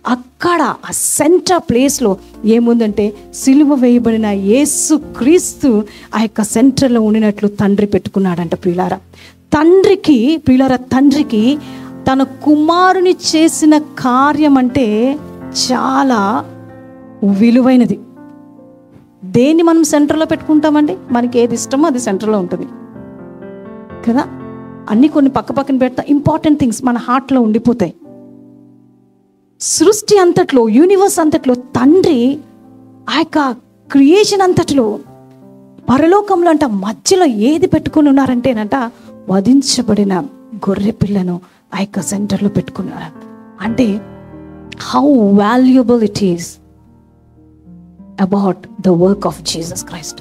అక్కడ ఆ సెంటర్ ప్లేస్లో ఏముందంటే సిలువ వేయబడిన యేసు క్రీస్తు ఆ యొక్క సెంటర్లో ఉండినట్లు తండ్రి పెట్టుకున్నాడంట ప్రియులారా. తండ్రికి తన కుమారుని చేసిన కార్యం అంటే చాలా విలువైనది. దేన్ని మనం సెంటర్లో పెట్టుకుంటామండి? మనకి ఏది ఇష్టమో అది సెంటర్లో ఉంటుంది కదా. అన్నీ కొన్ని పక్కన పెడతా, ఇంపార్టెంట్ థింగ్స్ మన హార్ట్లో ఉండిపోతాయి. సృష్టి అంతట్లో, యూనివర్స్ అంతట్లో తండ్రి ఆ యొక్క క్రియేషన్ అంతట్లో పరలోకంలో అంట మధ్యలో ఏది పెట్టుకుని ఉన్నారంటేనంట వధించబడిన గొర్రె పిల్లను ఆ యొక్క సెంటర్లో పెట్టుకున్నారు. అంటే how valuable it is about the work of Jesus Christ.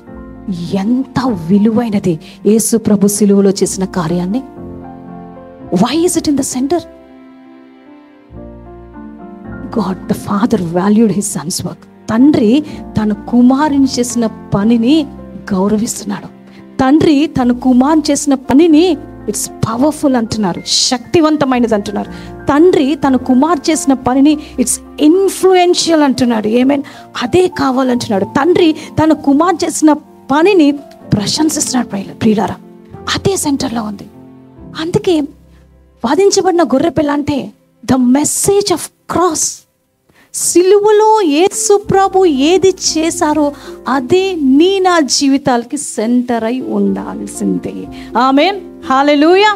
ఎంత విలువైనది యేసు ప్రభు సిలువలో చేసిన కార్యాన్ని. Why is it in the center? God the Father valued his son's work. తండ్రి తన కుమారుని చేసిన పనిని గౌరవిస్తున్నాడు. తండ్రి తన కుమారుని చేసిన పనిని ఇట్స్ పవర్ఫుల్ అంటున్నారు, శక్తివంతమైనది అంటున్నారు. తండ్రి తన కుమారు చేసిన పనిని ఇట్స్ ఇన్ఫ్లుయెన్షియల్ అంటున్నాడు. ఏమైనా అదే కావాలంటున్నాడు. తండ్రి తన కుమారు చేసిన పనిని ప్రశంసిస్తున్నాడు. ప్రియులారా, అదే సెంటర్లో ఉంది. అందుకే వధించబడిన గొర్రెపిల్ల అంటే ద మెసేజ్ ఆఫ్ క్రాస్. సిలువలో యేసు ప్రభు ఏది చేశారో అదే నా జీవితాలకి సెంటర్ అయి ఉండాల్సిందే. ఆమేన్, హల్లెలూయా.